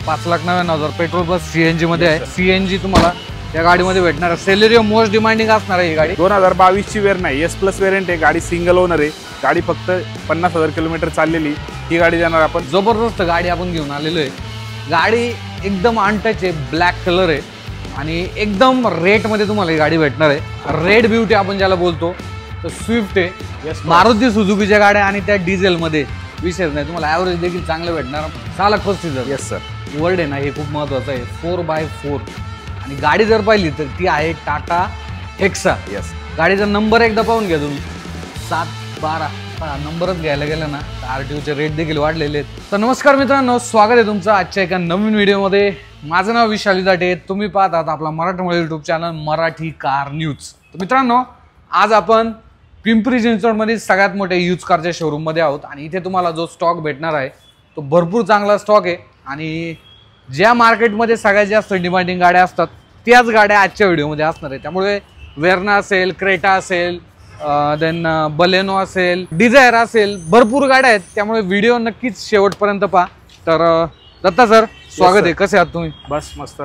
5,99,000 petrol plus CNG मध्ये आहे। CNG तुम्हाला या गाडीमध्ये भेटणार आहे। सेलेरियो मोस्ट डिमांडिंग असणार आहे ही गाडी। 2022 ची वेरियंट आहे, एस प्लस वेरियंट आहे। गाडी सिंगल ओनर आहे। गाडी फक्त 50,000 किलोमीटर चाललेली ही गाडी देणार आपण। जबरदस्त गाडी आपण घेऊन आलेलो आहे। गाडी एकदम अनटच आहे, ब्लॅक कलर आहे आणि एकदम रेट मध्ये तुम्हाला ही गाडी भेटणार आहे। रेड ब्युटी आपण ज्याला बोलतो, तर स्विफ्ट आहे, मारुती सुझुकीच्या गाड्या आणि त्या डिझेल मध्ये विशेष नाही, तुम्हाला ॲव्हरेज देखील चांगलं भेटणार। 6,35,000। येस सर, वर्ड आहे ना, हे खूप महत्वाचं आहे। 4x4 आणि गाडी जर पाहिली तर ती आहे टाटा हेक्सा। येस, गाडीचा नंबर एकदा पाहून घ्या तुम्ही, 712 नंबरच घ्यायला गेलं ना तर आरटीओचे रेट देखील वाढलेले आहेत। तर नमस्कार मित्रांनो, स्वागत आहे तुमचं आजच्या एका नवीन व्हिडिओमध्ये। माझं नाव विशाल दाटे, तुम्ही पाहतात आपला मराठमोळी YouTube channel Marathi car news. तर मित्रांनो, आज आपण पिंपरी चिंचवडमध्ये सगळ्यात मोठ्या यूज कारच्या शोरूम मध्ये आहोत आणि इथे तुम्हाला जो स्टॉक भेटणार आहे तो भरपूर चांगला स्टॉक आहे आणि ज्या मार्केटमध्ये सगळ्यात जास्त डिमांडिंग गाड्या असतात त्याच गाड्या आजच्या व्हिडिओमध्ये असणार आहे। त्यामुळे वेर्ना असेल, क्रेटा असेल, देन बलेनो असेल, डिझायर असेल, भरपूर गाड्या आहेत। त्यामुळे व्हिडिओ नक्कीच शेवटपर्यंत पहा। तर दत्ता सर, स्वागत आहे, कसे आहात तुम्ही? बस मस्त।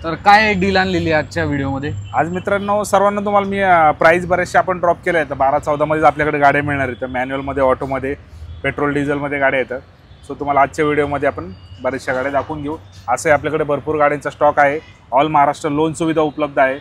तर काय डील आणलेली आहे आजच्या व्हिडिओमध्ये? आज मित्रांनो सर्वांना तुम्हाला मी प्राइस बरेचसे आपण ड्रॉप केले आहेत। 12-14 मध्ये आपल्याकडे गाड्या मिळणार आहेत, मॅन्युअल मध्ये, ऑटो मध्ये, पेट्रोल डिझेल मध्ये गाड्या येतात। सो तुम्हाला आजच्या व्हिडिओमध्ये आपण बऱ्याचशा गाड्या दाखवून घेऊ। असे आपल्याकडे भरपूर गाड्यांचा स्टॉक आहे। ऑल महाराष्ट्र लोन सुविधा उपलब्ध आहे।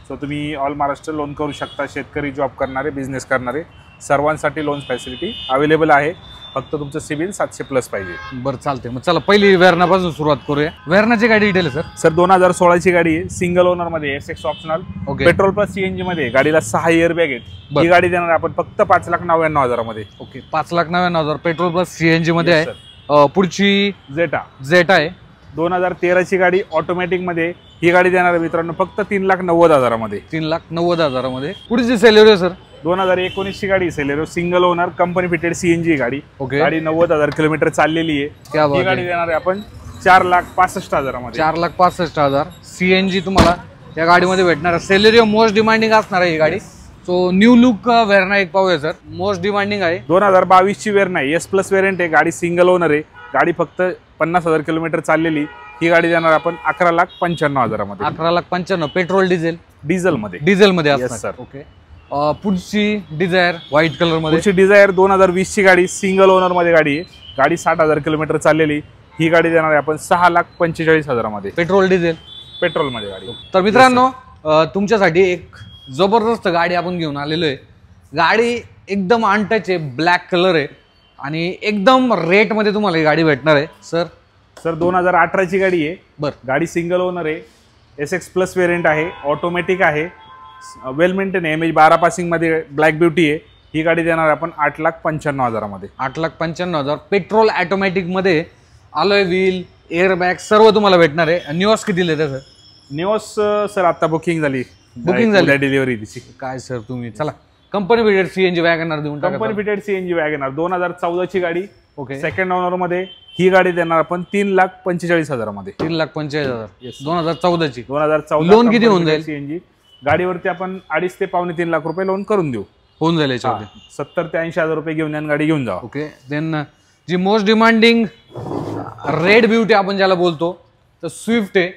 सो तुम्ही ऑल महाराष्ट्र लोन करू शकता। शेतकरी, जॉब करणारे, बिझनेस करणारे सर्वांसाठी लोन फॅसिलिटी अवेलेबल आहे। फक्त तुमचं सिबिल 700+ पाहिजे। बरं, चालते। मग चला पहिली वेर्नापासून सुरुवात करूया। वेर्नाची गाडी डिटेल आहे सर? 2016 ची गाडी आहे, सिंगल ओनर मध्ये, SX optional, petrol plus CNG मध्ये। गाडीला 6 इयर बॅग आहेत। ही गाडी देणार आपण फक्त 5,99,000 मध्ये। ओके, 5,99,000 पेट्रोल प्लस सीएनजी मध्ये आहे। पुढची जेटा आहे, 2013 ची गाडी, ऑटोमॅटिक मध्ये। ही गाडी देणार आहे मित्रांनो फक्त 3,90,000 मध्ये। 3,90,000 मध्ये। पुढची सेलेरियो सर? 2019 ची गाडी, Celerio single owner, company fitted CNG गाडी। गाडी 90,000 किलोमीटर चाललेली आहे। ही गाडी देणार आहे आपण 4,65,000 मध्ये। 4,65,000 सीएनजी तुम्हाला या गाडीमध्ये भेटणार आहे। सेलेरियो मोस्ट डिमांडिंग असणार आहे ही गाडी। सो न्यू लुक वेर्ना एक पाहूया सर, मोस्ट डिमांडिंग आहे। 2022 ची वेर्ना आहे, एस प्लस वेरियंट आहे। गाडी सिंगल ओनर आहे। गाडी फक्त 50,000 किलोमीटर चाललेली। ही गाडी देणार आपण 11,95,000 मध्ये। 11,95,000 पेट्रोल डिझेल मध्ये असणार सर। ओके, पुढची डिझायर व्हाईट कलर मध्ये। पुढची डिझायर 2020 ची गाडी, सिंगल ओनर मध्ये गाडी आहे। गाडी 60,000 किलोमीटर चाललेली। ही गाडी देणार आहे आपण 6,45,000 मध्ये। पेट्रोल मध्ये गाडी। तर मित्रांनो, तुमच्यासाठी एक जबरदस्त गाडी आपण घेऊन आलेलो आहे। गाडी एकदम अनटच आहे, ब्लॅक कलर आहे आणि एकदम रेट मध्ये तुम्हाला ही गाडी भेटणार आहे। सर 2018 ची गाडी आहे। बरं, गाडी सिंगल ओनर आहे, एसएक्स प्लस वेरियंट आहे, ऑटोमॅटिक आहे, वेल मेंटेन आहे, MH12 पासिंग मध्ये, ब्लॅक ब्युटी आहे। ही गाडी देणार आपण 8,95,000 मध्ये। 8,95,000 पेट्रोल ऑटोमॅटिक मध्ये, अलॉय व्हील, एअर बॅग सर्व तुम्हाला भेटणार आहे। न्यूअस किती देते सर? न्यूअस सर आता बुकिंग झाली, डिलिव्हरी दिची। काय सर तुम्ही, चला कंपनी फिटेड सीएनजी वॅगनर देऊन टाका। कंपनी फिटेड सीएनजी वॅगनर 2014 ची गाडी। ओके, सेकंड ओनर मध्ये। ही गाडी देणार आपण 3,45,000 मध्ये। 3,45,000 2014 ची। 2014 लोन किती होऊन जाईल? सीएनजी गाडीवरती आपण 2.5 ते पावणे 3 लाख रुपये लोन करून देऊ। होऊन जाईल याच्यामध्ये 70,000 ते 80,000 रुपये घेऊन यान गाडी घेऊन जा। ओके, देन जी मोस्ट डिमांडिंग रेड ब्युटी आपण ज्याला बोलतो, तर स्विफ्ट आहे।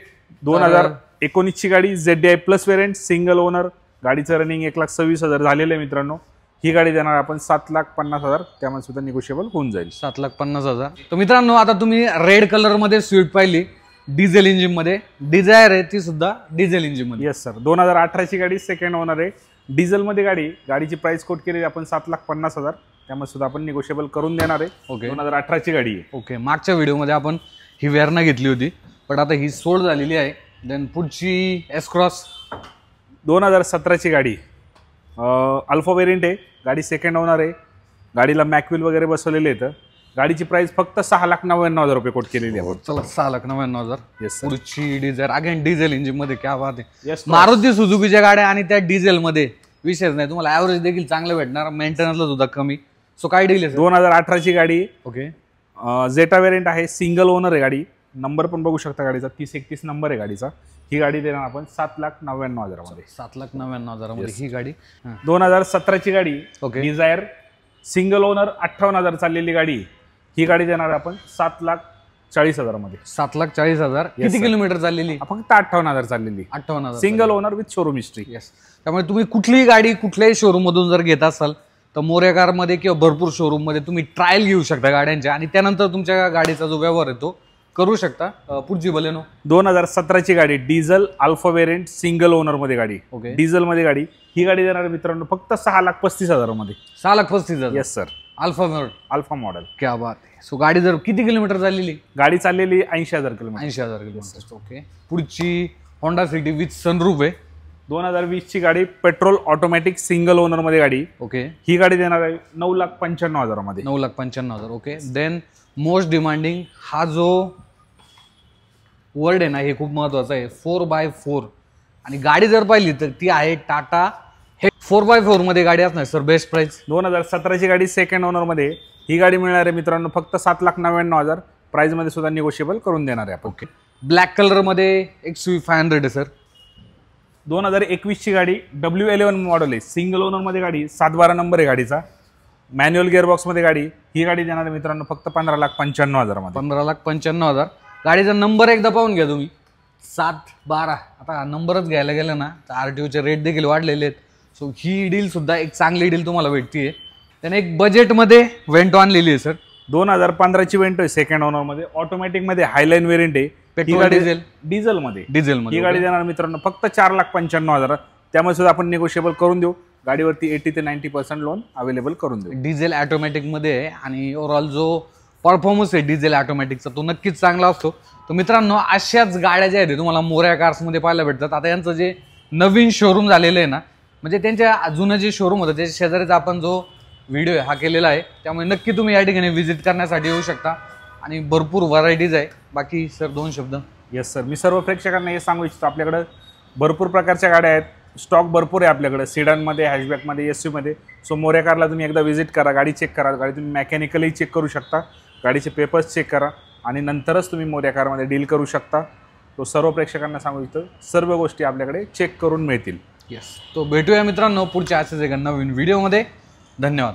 2019 ची गाडी, ZDI plus variant, single owner. गाडीचं रनिंग 1,26,000 झालेलं आहे मित्रांनो। ही गाडी देणार आपण 7,50,000, त्यामध्ये सुद्धा निगोशिएबल होऊन जाईल। 7,50,000। तर मित्रांनो, आता तुम्ही रेड कलर मध्ये स्विफ्ट पाहिली, डिझेल इंजिन मध्ये। डिझायर आहे, ती सुद्धा डिझेल इंजिन मध्ये। येस सर, 2018 ची गाडी, सेकंड ओनर आहे, डिझेल मध्ये गाडी। गाडीची प्राइस कोट केली आपण 7,50,000, त्यामध्ये सुद्धा आपण निगोशिएबल करून देणार आहे। ओके, 2018 ची गाडी आहे। ओके, मागच्या व्हिडिओमध्ये आपण ही वेर्ना घेतली होती, पण आता ही सोल्ड झालेली आहे। देन पुढची एस क्रॉस, 2017 ची गाडी, अल्फा वेरियंट आहे। गाडी सेकंड ओनर आहे। गाडीला मॅकविल वगैरे बसवलेले आहेत। गाडीची प्राइस फक्त 6,99,000 रुपये कोट केलेली आहे। चला, 6,99,000। येस, पुढची डिझायर अगेन डिझेल इंजिन मध्ये। क्या बात आहे, मारुती सुझुकीच्या गाड्या आणि त्या डिझेल मध्ये विशेष नाही, तुम्हाला ॲव्हरेज देखील चांगलं भेटणार, मेंटेनन्सला सुद्धा कमी। सो काय डील आहे? 2018 ची गाडी। ओके, जेटा वेरियंट आहे, सिंगल ओनर आहे गाडी। नंबर पण बघू शकता गाडीचा, 3031 नंबर आहे गाडीचा। ही गाडी देणार आपण 7,99,000 मध्ये। 7,99,000 मध्ये ही गाडी। 2017 ची गाडी, ओके, डिझायर सिंगल ओनर, 58,000 चाललेली गाडी। ही गाडी देणार आपण 40,000 7,40,000 किती sir. किलोमीटर चाललेली? फक्त 58,000 चाललेली, 58,000 single owner with showroom history. Yes. त्यामुळे तुम्ही कुठलीही गाडी कुठल्याही शोरूम मधून जर घेत असाल तर मोरया कारमध्ये किंवा भरपूर शोरूम मध्ये तुम्ही ट्रायल घेऊ शकता गाड्यांच्या आणि त्यानंतर तुमच्या गाडीचा जो व्यवहार आहे तो करू शकता. पुढची बलेनो 2017ची गाडी, diesel alpha variant, single owner मध्ये गाडी, ओके. डिझेल मध्ये गाडी. ही गाडी देणार आहे मित्रांनो फक्त 6,35,000 मध्ये. 6,35,000. Yes sir, alpha model. क्या बात आहे. सो गाडी जर किती किलोमीटर चाललेली? गाडी चाललेली 80,000 किलोमीटर. 80,000 किलोमीटर. ओके. पुढची होंडा सिटी विथ सनरूफ आहे. 2020ची गाडी, पेट्रोल ऑटोमॅटिक, सिंगल ओनर मध्ये गाडी. ओके. ही गाडी देणार आहे 9,95,000 मध्ये. 9,95,000. ओके. देन मोस्ट डिमांडिंग, हा जो वर्ड आहे ना हे खूप महत्वाचं आहे, 4x4. आणि गाडी जर पाहिली तर ती आहे टाटा. हे 4x4 मध्ये गाडी असणार सर. बेस्ट प्राइस 2017ची गाडी, सेकंड ओनर मध्ये. ही गाडी मिळणार आहे मित्रांनो फक्त 7,99,000. प्राइस मध्ये सुद्धा निगोशिएबल करून देणार आहे आपण. ओके. ब्लॅक कलर मध्ये XUV500 आहे सर. 2021ची गाडी, W11 मॉडेल आहे, सिंगल ओनर मध्ये गाडी, 7-12 नंबर आहे गाडीचा, मॅन्युअल गिअरबॉक्स मध्ये गाडी. ही गाडी देणार आहे मित्रांनो फक्त 15,95,000 मध्ये. 15,95,000. गाडीचा नंबर एकदा पाहून घ्या तुम्ही, 7-12. आता नंबरच घ्यायला गेलं ना तर RTOचे रेट देखील वाढलेले आहेत. सो ही डील सुद्धा एक चांगली डील तुम्हाला भेटतीये. त्याने एक बजेटमध्ये वेंटो आणलेली आहे सर. 2015ची वेंटो आहे, सेकंड ओनर मध्ये, ऑटोमॅटिक मध्ये, हायलाईन व्हेरियंट आहे. Petrol diesel? डिझेल मध्ये. डिझेलमध्ये ही गाडी देणार मित्रांनो फक्त 4,95,000. त्यामुळे सुद्धा आपण निगोशिएबल करून देऊ. गाडीवरती 80 ते 90% लोन अवेलेबल करून देऊ. डिझेल ऑटोमॅटिक मध्ये आहे आणि ओव्हरऑल जो परफॉर्मन्स आहे डिझेल ऑटोमॅटिकचा तो नक्कीच चांगला असतो. तर मित्रांनो अशाच गाड्या ज्या आहेत तुम्हाला मोरया कार्समध्ये पाहायला भेटतात. आता यांचं जे नवीन शोरूम झालेलं आहे ना, म्हणजे त्यांच्या जुनं जे शोरूम होतं त्याच्या शेजारीचा आपण जो व्हिडिओ हा केलेला आहे, त्यामुळे नक्की तुम्ही या ठिकाणी व्हिजिट करण्यासाठी येऊ शकता आणि भरपूर व्हरायटीज आहे. बाकी सर 2 शब्द. येस सर, मी सर्व प्रेक्षकांना हे सांगू इच्छितो आपल्याकडे भरपूर प्रकारच्या गाड्या आहेत, स्टॉक भरपूर आहे आपल्याकडे, सिडनमध्ये, हॅशबॅकमध्ये, SUV. सो मोरया कारला तुम्ही एकदा व्हिजिट करा, गाडी चेक करा, गाडी तुम्ही मेकॅनिकली चेक करू शकता, गाडीचे पेपर्स चेक करा आणि नंतरच तुम्ही मोरया कारमध्ये डील करू शकता. तो सर्व प्रेक्षकांना सांगू इच्छितो सर्व गोष्टी आपल्याकडे चेक करून मिळतील. येस. तो भेटूया मित्रांनो पुढच्या असेच एका नवीन व्हिडिओमध्ये. धन्यवाद.